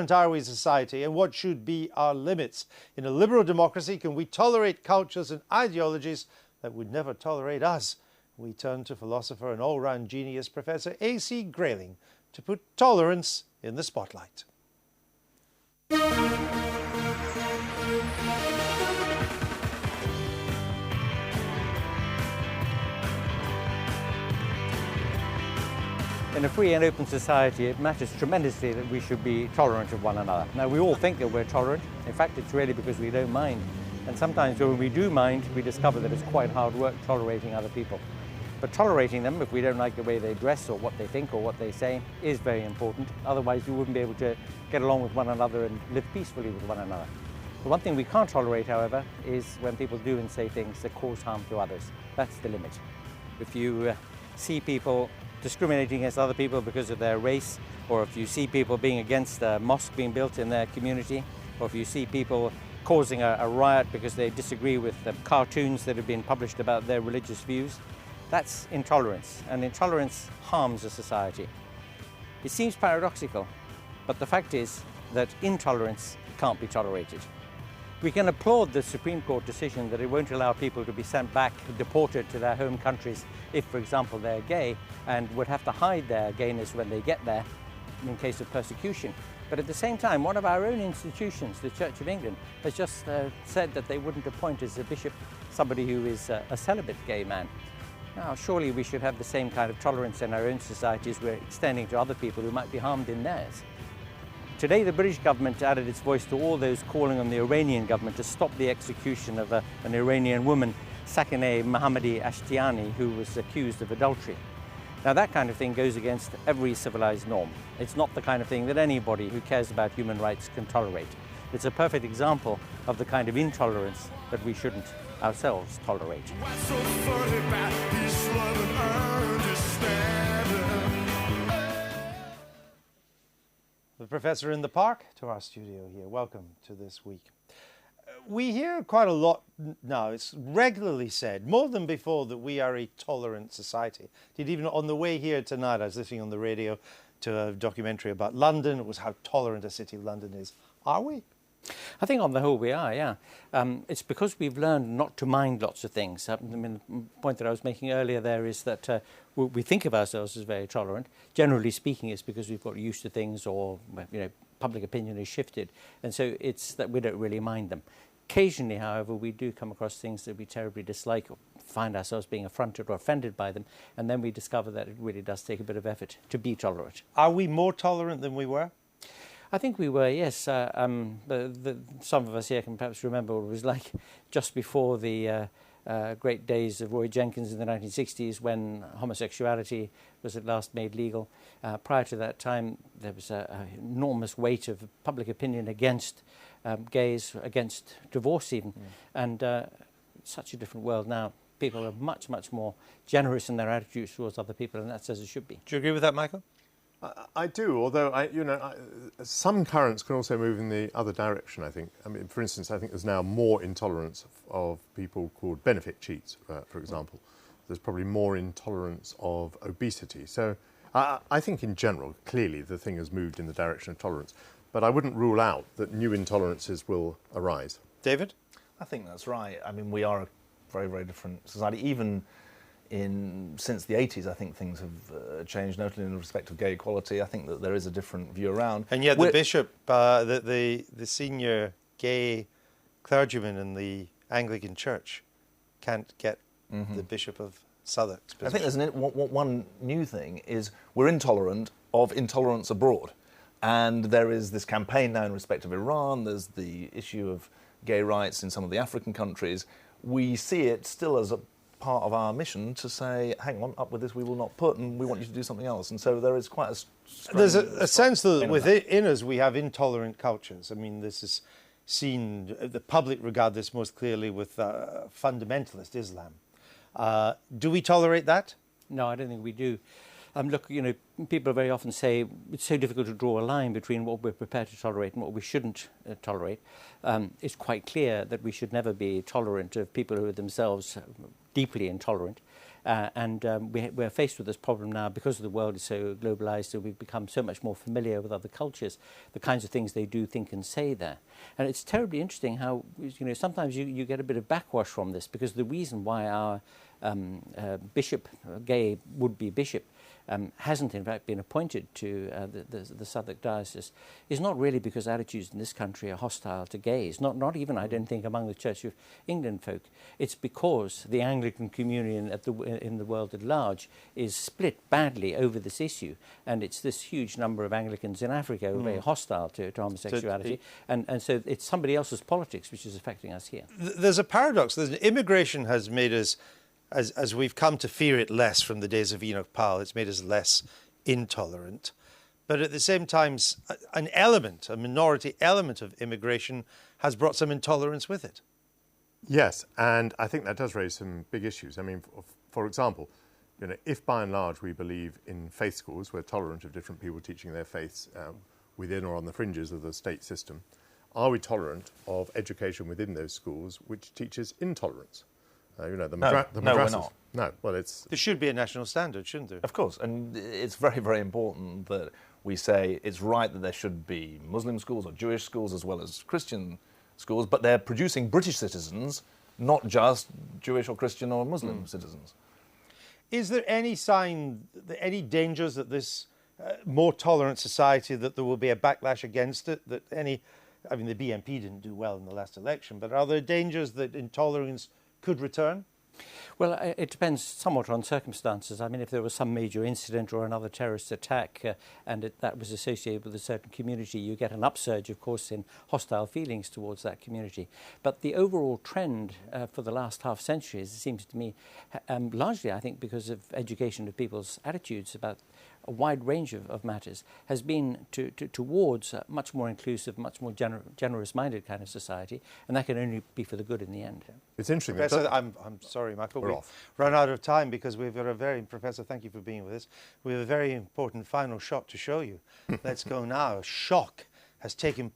Are we society, and what should be our limits? In a liberal democracy, can we tolerate cultures and ideologies that would never tolerate us? We turn to philosopher and all-round genius Professor A.C. Grayling to put tolerance in the spotlight. In a free and open society, it matters tremendously that we should be tolerant of one another. Now, we all think that we're tolerant. In fact, it's really because we don't mind. And sometimes when we do mind, we discover that it's quite hard work tolerating other people. But tolerating them, if we don't like the way they dress or what they think or what they say, is very important. Otherwise, we wouldn't be able to get along with one another and live peacefully with one another. The one thing we can't tolerate, however, is when people do and say things that cause harm to others. That's the limit. If you see people discriminating against other people because of their race, or if you see people being against a mosque being built in their community, or if you see people causing a riot because they disagree with the cartoons that have been published about their religious views, that's intolerance, and intolerance harms a society. It seems paradoxical, but the fact is that intolerance can't be tolerated. We can applaud the Supreme Court decision that it won't allow people to be sent back, deported to their home countries if, for example, they're gay, and would have to hide their gayness when they get there in case of persecution. But at the same time, one of our own institutions, the Church of England, has just said that they wouldn't appoint as a bishop somebody who is a celibate gay man. Now, surely we should have the same kind of tolerance in our own societies we're extending to other people who might be harmed in theirs. Today, the British government added its voice to all those calling on the Iranian government to stop the execution of an Iranian woman, Sakineh Mohammadi Ashtiani, who was accused of adultery. Now, that kind of thing goes against every civilized norm. It's not the kind of thing that anybody who cares about human rights can tolerate. It's a perfect example of the kind of intolerance that we shouldn't ourselves tolerate. What's so funny about peace, love, and understanding? The professor in the park to our studio here. Welcome to this week. We hear quite a lot now, it's regularly said, more than before, that we are a tolerant society. Did even on the way here tonight, I was listening on the radio to a documentary about London. It was how tolerant a city London is. Are we? I think on the whole we are, yeah. It's because we've learned not to mind lots of things. I mean, the point that I was making earlier there is that we think of ourselves as very tolerant. Generally speaking, it's because we've got used to things, or, you know, public opinion has shifted. And so it's that we don't really mind them. Occasionally, however, we do come across things that we terribly dislike, or find ourselves being affronted or offended by them, and then we discover that it really does take a bit of effort to be tolerant. Are we more tolerant than we were? I think we were, yes. Some of us here can perhaps remember what it was like just before the great days of Roy Jenkins in the 1960s, when homosexuality was at last made legal. Prior to that time, there was an enormous weight of public opinion against gays, against divorce even. And such a different world now. People are much, much more generous in their attitudes towards other people, and that's as it should be. Do you agree with that, Michael? I do, although some currents can also move in the other direction, I think. I mean, for instance, I think there's now more intolerance of people called benefit cheats, for example. There's probably more intolerance of obesity. So I think in general, clearly the thing has moved in the direction of tolerance. But I wouldn't rule out that new intolerances will arise. David? I think that's right. I mean, we are a very, very different society. Even since the 80s, I think things have changed, notably in respect of gay equality. I think that there is a different view around. And yet the bishop, the senior gay clergyman in the Anglican Church can't get the Bishop of Southwark's position. I think there's one new thing is we're intolerant of intolerance abroad. And there is this campaign now in respect of Iran. There's the issue of gay rights in some of the African countries. We see it still as a part of our mission to say, hang on, up with this we will not put, and we want you to do something else. And so there is quite a there's a sense that within us we have intolerant cultures. I mean, this is seen, the public regard this most clearly with fundamentalist Islam. Do we tolerate that? No, I don't think we do. Look, you know, people very often say it's so difficult to draw a line between what we're prepared to tolerate and what we shouldn't tolerate. It's quite clear that we should never be tolerant of people who are themselves deeply intolerant. We're faced with this problem now because the world is so globalized, so we've become so much more familiar with other cultures, the kinds of things they do, think and say there. And it's terribly interesting how, sometimes you get a bit of backwash from this, because the reason why our bishop, gay would-be bishop, hasn't in fact been appointed to the Southwark Diocese is not really because attitudes in this country are hostile to gays, not even, I don't think, among the Church of England folk. It's because the Anglican community in the world at large is split badly over this issue, and it's this huge number of Anglicans in Africa who are very hostile to homosexuality, and so it's somebody else's politics which is affecting us here. There's a paradox. Immigration has made us, as we've come to fear it less from the days of Enoch Powell, it's made us less intolerant. But at the same time, a minority element of immigration has brought some intolerance with it. Yes, and I think that does raise some big issues. I mean, for example, if by and large we believe in faith schools, we're tolerant of different people teaching their faiths within or on the fringes of the state system, are we tolerant of education within those schools which teaches intolerance? No, we're not. No, well, there should be a national standard, shouldn't there? Of course, and it's very, very important that we say it's right that there should be Muslim schools or Jewish schools as well as Christian schools, but they're producing British citizens, not just Jewish or Christian or Muslim citizens. Is there any sign, any dangers that this more tolerant society, that there will be a backlash against it? The BNP didn't do well in the last election, but are there dangers that intolerance could return? Well, it depends somewhat on circumstances. I mean, if there was some major incident or another terrorist attack and that was associated with a certain community, you get an upsurge, of course, in hostile feelings towards that community. But the overall trend for the last half century, it seems to me, largely, I think, because of education of people's attitudes about a wide range of matters, has been towards a much more inclusive, much more generous-minded kind of society, and that can only be for the good in the end. It's interesting. Professor, I'm sorry, Michael, we've run out of time because we've got Professor, thank you for being with us. We have a very important final shot to show you. Let's go now. A shock has taken place.